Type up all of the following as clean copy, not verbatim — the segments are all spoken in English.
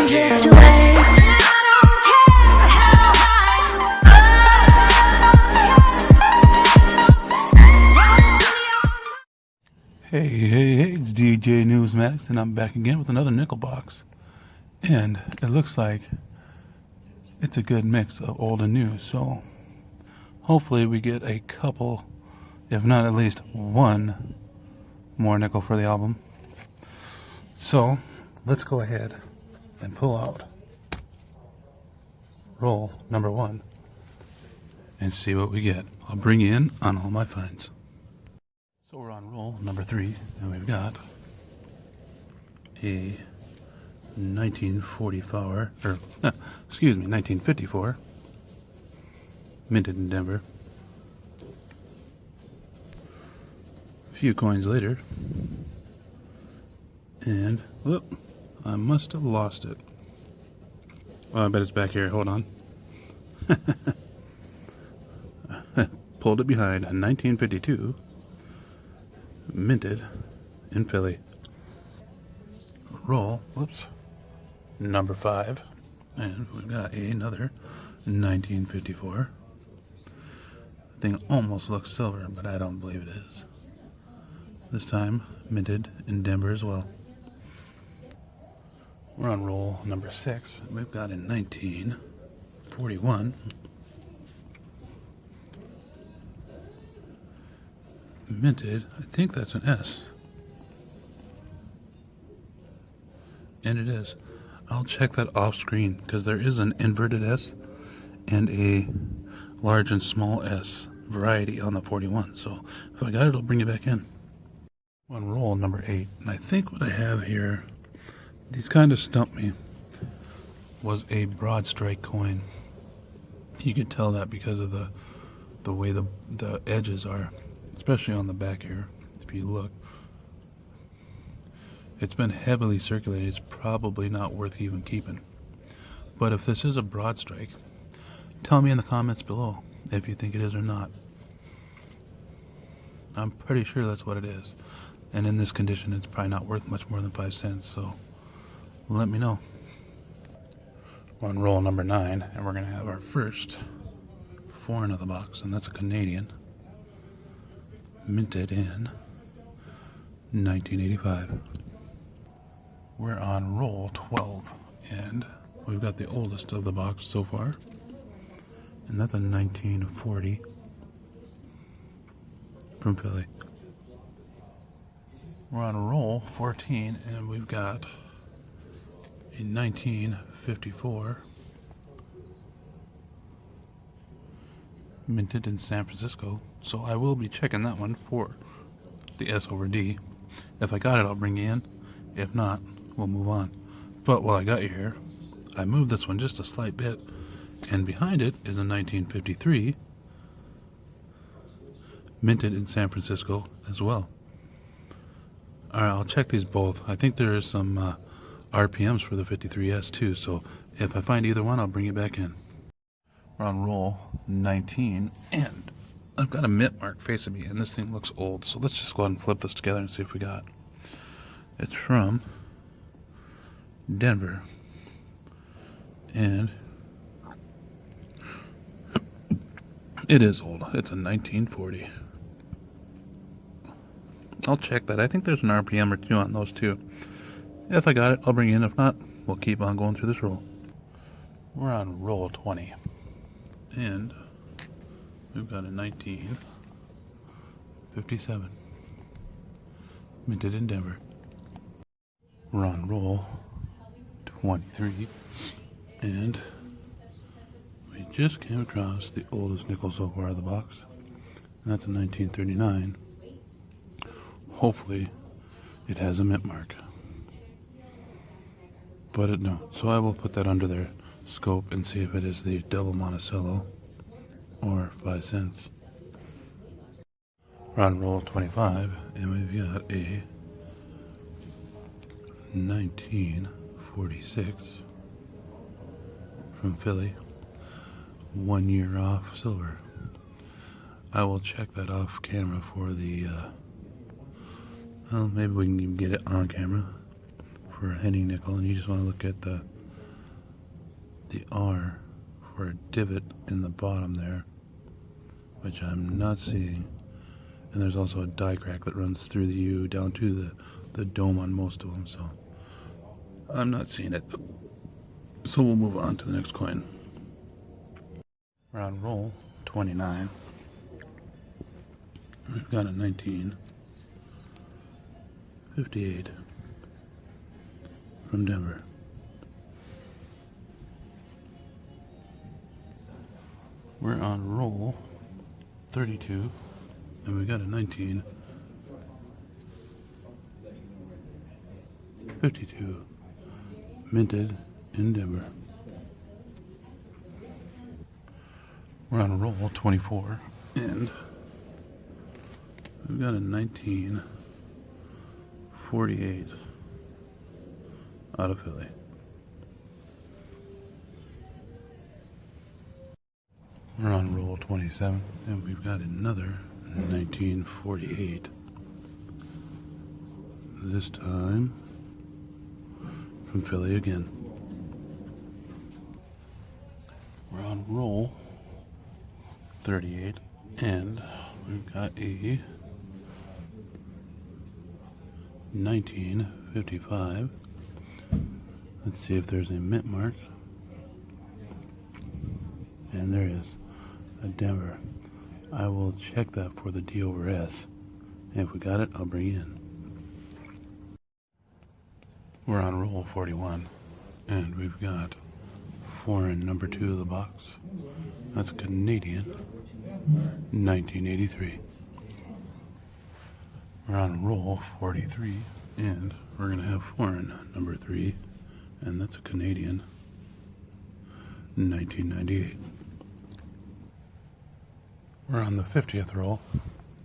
drift away. Hey, it's DJ Newsmax, and I'm back again with another nickel box. And it looks like it's a good mix of old and new, so hopefully we get a couple, if not at least one, more nickel for the album. So let's go ahead and pull out roll number 1 and see what we get. I'll bring you in on all my finds. So we're on roll number 3, and we've got a 1954, minted in Denver. A few coins later, and whoop, I must have lost it. Oh, I bet it's back here. Hold on. Pulled it behind. A 1952, minted in Philly. Roll, whoops, number 5, and we've got another 1954. Thing almost looks silver, but I don't believe it is. This time minted in Denver as well. We're on roll number 6. We've got a 1941 minted. I think that's an S. And it is. I'll check that off screen because there is an inverted S and a large and small S variety on the 41. So if I got it, I'll bring it back in. On roll number 8, and I think what I have here, these kind of stumped me, was a broad strike coin. You could tell that because of the way the edges are, especially on the back here. If you look, it's been heavily circulated. It's probably not worth even keeping. But if this is a broad strike, tell me in the comments below if you think it is or not. I'm pretty sure that's what it is. And in this condition, it's probably not worth much more than 5 cents. So let me know. We're on roll number 9, and we're going to have our first foreign of the box, and that's a Canadian, minted in 1985. We're on roll 12, and we've got the oldest of the box so far, and that's a 1940 from Philly. We're on roll 14, and we've got a 1954 minted in San Francisco, so I will be checking that one for the S over D. If I got it, I'll bring you in. If not, we'll move on. But while I got you here, I moved this one just a slight bit, and behind it is a 1953 minted in San Francisco as well. Alright, I'll check these both. I think there is some RPMs for the 53S too, so if I find either one, I'll bring it back in. We're on roll 19, and I've got a mint mark facing me, and this thing looks old, so let's just go ahead and flip this together and see if we got. It's from Denver, and it is old. It's a 1940. I'll check that. I think there's an RPM or two on those too. If I got it, I'll bring it in. If not, we'll keep on going through this roll. We're on roll 20, and we've got a 1957 minted in Denver. We're on roll 23, and we just came across the oldest nickel so far of the box, and that's a 1939. Hopefully it has a mint mark, but it don't. So I will put that under their scope and see if it is the double Monticello or 5 cents. We're on roll 25, and we've got a 1946 from Philly, 1 year off silver. I will check that off camera for the well, maybe we can even get it on camera for a Henny nickel, and you just want to look at the the R for a divot in the bottom there, which I'm not seeing. And there's also a die crack that runs through the U down to the dome on most of them, so I'm not seeing it. So we'll move on to the next coin. We're on roll 29. We've got a 1958 from Denver. We're on roll 32, and we got a 1952 minted in Denver. We're on roll 24, and we've got a 1948 out of Philly. We're on roll 27, and we've got another 1948. This time from Philly again. We're on roll 38, and we've got a 1955. Let's see if there's a mint mark. And there is a Denver. I will check that for the D over S. And if we got it, I'll bring it in. We're on roll 41, and we've got foreign number 2 of the box. That's Canadian, 1983. We're on roll 43, and we're going to have foreign number 3, and that's a Canadian, 1998. We're on the 50th roll,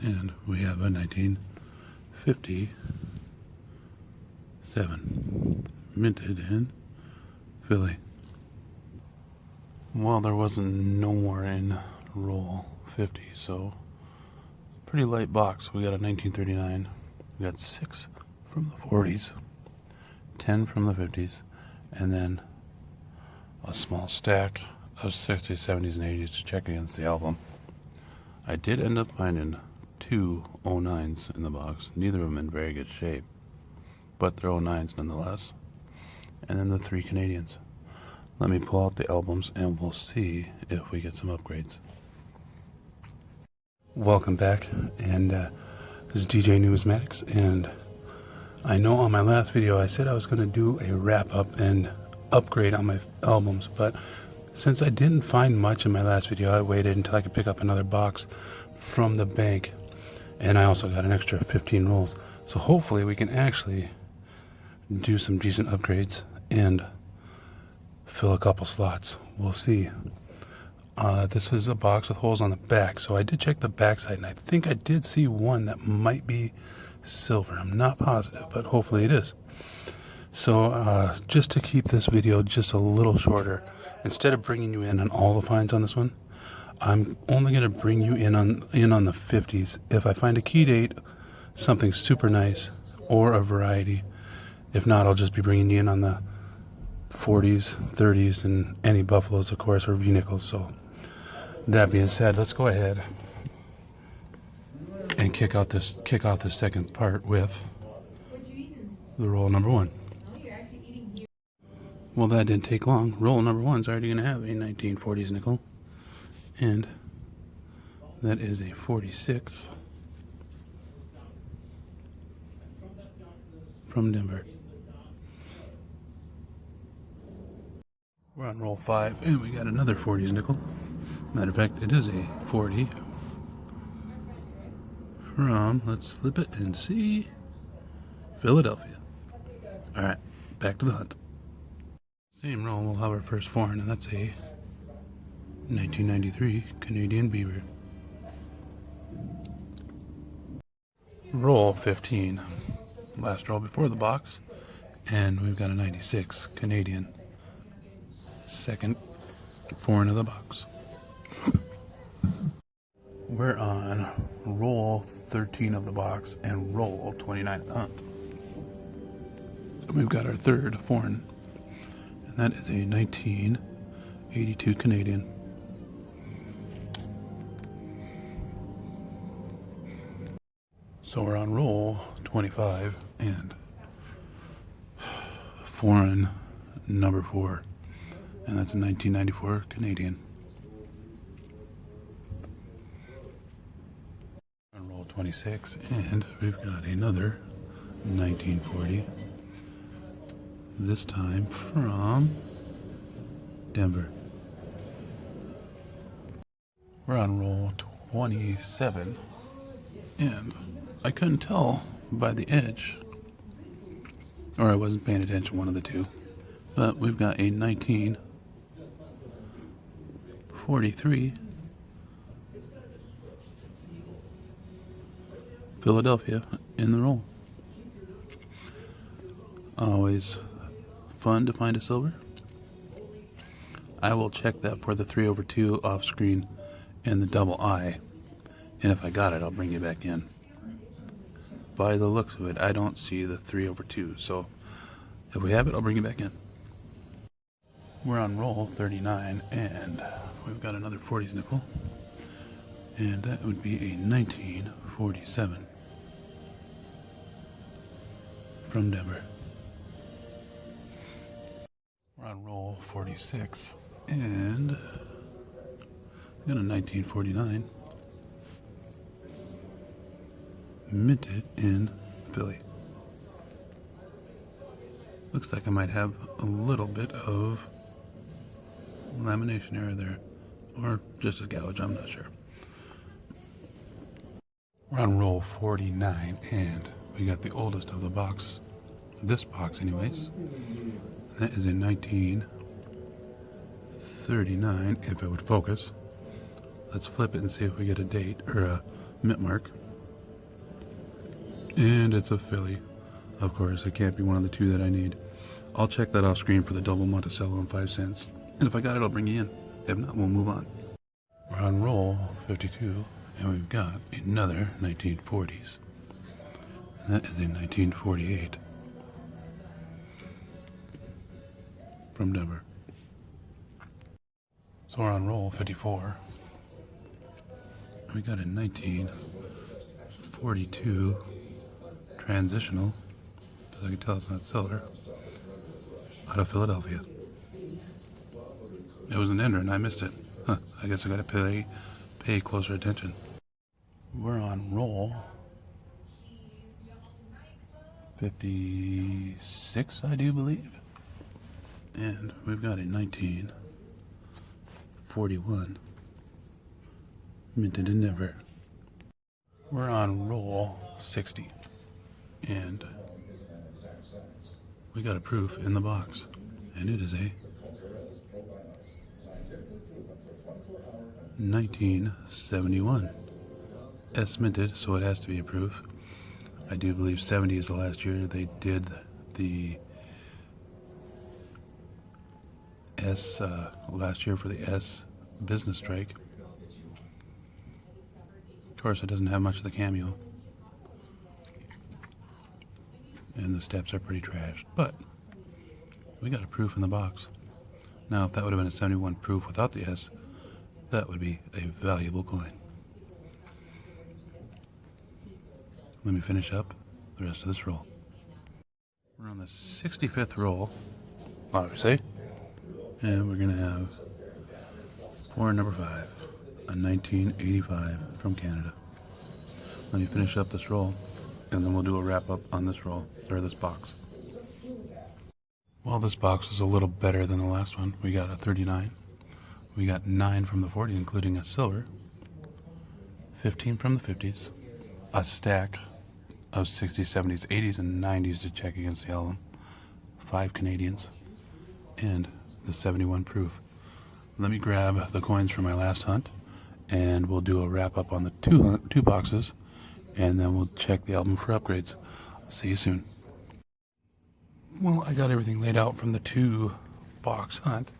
and we have a 1957, minted in Philly. Well, there wasn't no more in roll 50, so pretty light box. We got a 1939, we got 6 from the 40s, 10 from the 50s, and then a small stack of 60s, 70s, and 80s to check against the album. I did end up finding 2 09s in the box, neither of them in very good shape, but they're 09s nonetheless. And then the 3 Canadians. Let me pull out the albums and we'll see if we get some upgrades. Welcome back, and this is DJ Numismatics, and I know on my last video I said I was going to do a wrap up and upgrade on my albums, but since I didn't find much in my last video, I waited until I could pick up another box from the bank, and I also got an extra 15 rolls, so hopefully we can actually do some decent upgrades and fill a couple slots. We'll see. This is a box with holes on the back, so I did check the back side, and I think I did see one that might be silver. I'm not positive, but hopefully it is. So just to keep this video just a little shorter, instead of bringing you in on all the finds on this one, I'm only going to bring you in on the 50s. If I find a key date, something super nice, or a variety. If not, I'll just be bringing you in on the 40s, 30s, and any buffaloes, of course, or V-nickels. So that being said, let's go ahead and kick off this second part with the roll number 1. Well, that didn't take long. Roll number 1's already going to have a 1940s nickel, and that is a 46 from Denver. We're on roll 5, and we got another 40s nickel. Matter of fact, it is a 40 from, let's flip it and see, Philadelphia. Alright, back to the hunt. Same roll, we'll have our first foreign, and that's a 1993 Canadian Beaver. Roll 15, last roll before the box, and we've got a 96 Canadian, second foreign of the box. We're on roll 13 of the box and roll 29 of the hunt. So we've got our third foreign, and that is a 19 82 Canadian. So we're on roll 25 and foreign number 4, and that's a 1994 Canadian. On roll 26 and we've got another 1940, this time from Denver. We're on roll 27 and I couldn't tell by the edge, or I wasn't paying attention, one of the two, but we've got a 1943 Philadelphia in the roll. Always fun to find a silver. I will check that for the 3/2 off screen and the double I, and if I got it, I'll bring you back in. By the looks of it, I don't see the 3/2, so if we have it, I'll bring you back in. We're on roll 39 and we've got another 40s nickel, and that would be a 1947 from Denver. We're on roll 46 and we've got a 1949 minted in Philly. Looks like I might have a little bit of lamination error there, or just a gouge, I'm not sure. We're on roll 49 and we got the oldest of the box, this box anyways. That is a 1939, if it would focus. Let's flip it and see if we get a date or a mint mark. And it's a Philly. Of course, it can't be one of the two that I need. I'll check that off screen for the double Monticello and 5 cents. And if I got it, I'll bring you in. If not, we'll move on. We're on roll 52, and we've got another 1940s. That is a 1948 from Denver. So we're on roll 54. We got a 1942 transitional, as I can tell it's not silver, out of Philadelphia. It was an ender and I missed it. Huh, I guess I gotta pay closer attention. We're on roll 56, I do believe. And we've got a 1941 minted in Denver. We're on roll 60. And we got a proof in the box, and it is a 1971 S minted, so it has to be a proof. I do believe 70 is the last year they did the S, last year for the S business strike. Of course, it doesn't have much of the cameo, and the steps are pretty trashed, but we got a proof in the box. Now, if that would have been a 71 proof without the S, that would be a valuable coin. Let me finish up the rest of this roll. We're on the 65th roll, obviously, and we're going to have foreign number 5, a 1985 from Canada. Let me finish up this roll, and then we'll do a wrap up on this roll, or this box. Well, this box is a little better than the last one. We got a 39. We got 9 from the 40s, including a silver. 15 from the 50s. A stack of 60s, 70s, 80s, and 90s to check against the album. 5 Canadians. And the 71 proof. Let me grab the coins from my last hunt, and we'll do a wrap up on the two boxes, and then we'll check the album for upgrades. See you soon. Well, I got everything laid out from the 2 box hunt,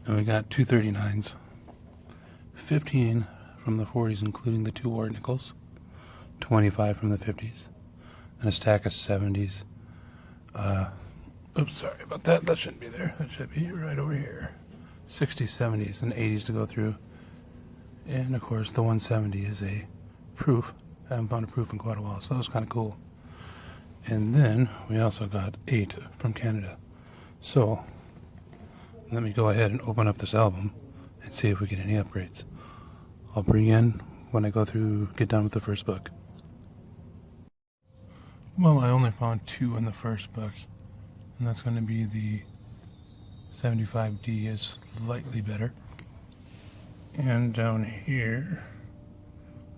and we got 2 39s, 15 from the 40s, including the 2 war nickels, 25 from the 50s, and a stack of 70s. Oops, sorry about that. That shouldn't be there. That should be right over here. 60s, 70s, and 80s to go through. And of course, the 170 is a proof. I haven't found a proof in quite a while, so that was kind of cool. And then we also got 8 from Canada. So let me go ahead and open up this album and see if we get any upgrades. I'll bring in when I get done with the first book. Well, I only found 2 in the first book, and that's going to be the 75D is slightly better. And down here,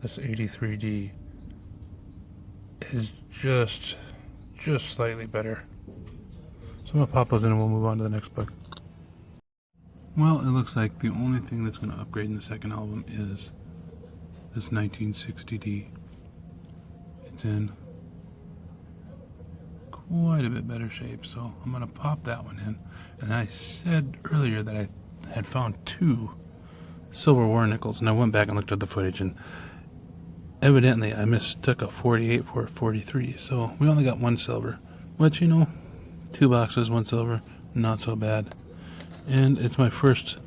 this 83D is just slightly better. So I'm going to pop those in and we'll move on to the next book. Well, it looks like the only thing that's going to upgrade in the second album is this 1960D. It's in quite a bit better shape, so I'm going to pop that one in. And I said earlier that I had found 2 silver war nickels, and I went back and looked at the footage, and evidently I mistook a 48 for a 43, so we only got 1 silver, which, 2 boxes, 1 silver, not so bad. And it's my first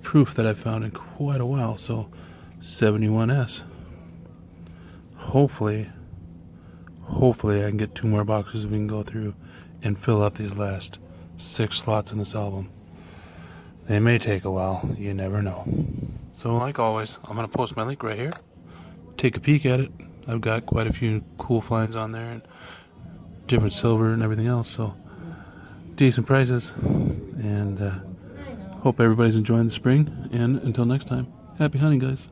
proof that I've found in quite a while, so 71S. Hopefully I can get 2 more boxes we can go through and fill up these last 6 slots in this album. They may take a while, you never know. So like always, I'm going to post my link right here. Take a peek at it. I've got quite a few cool finds on there, and different silver and everything else, so decent prices. And hope everybody's enjoying the spring, and until next time, happy hunting, guys.